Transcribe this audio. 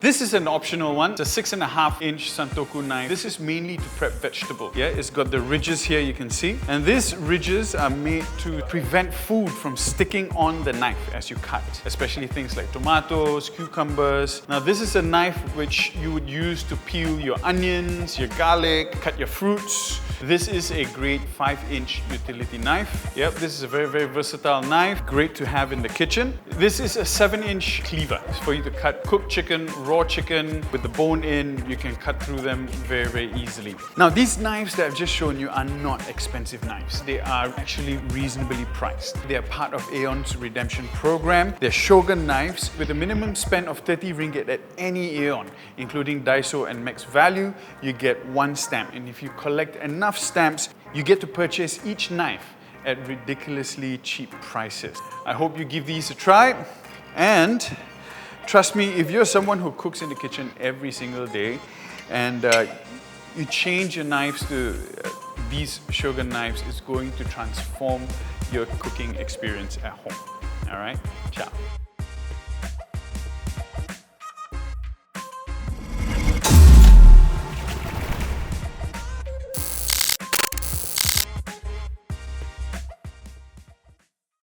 This is an optional one. It's a 6.5-inch santoku knife. This is mainly to prep vegetable. Yeah, it's got the ridges here you can see. And these ridges are made to prevent food from sticking on the knife as you cut, especially things like tomatoes, cucumbers. Now this is a knife which you would use to peel your onions, your garlic, cut your fruits. This is a great 5-inch utility knife. Yep, this is a very, very versatile knife. Great to have in the kitchen. This is a 7-inch cleaver. It's for you to cut cooked chicken, raw chicken with the bone in. You can cut through them very, very easily. Now these knives that I've just shown you are not expensive knives. They are actually reasonably priced. They are part of Aeon's redemption program. They're Shogun knives with a minimum spend of 30 ringgit at any Aeon, including Daiso and Max Value. You get 1 stamp, and if you collect enough stamps, you get to purchase each knife at ridiculously cheap prices. I hope you give these a try, and trust me, if you're someone who cooks in the kitchen every single day and you change your knives to these Shogun knives, it's going to transform your cooking experience at home. All right, ciao.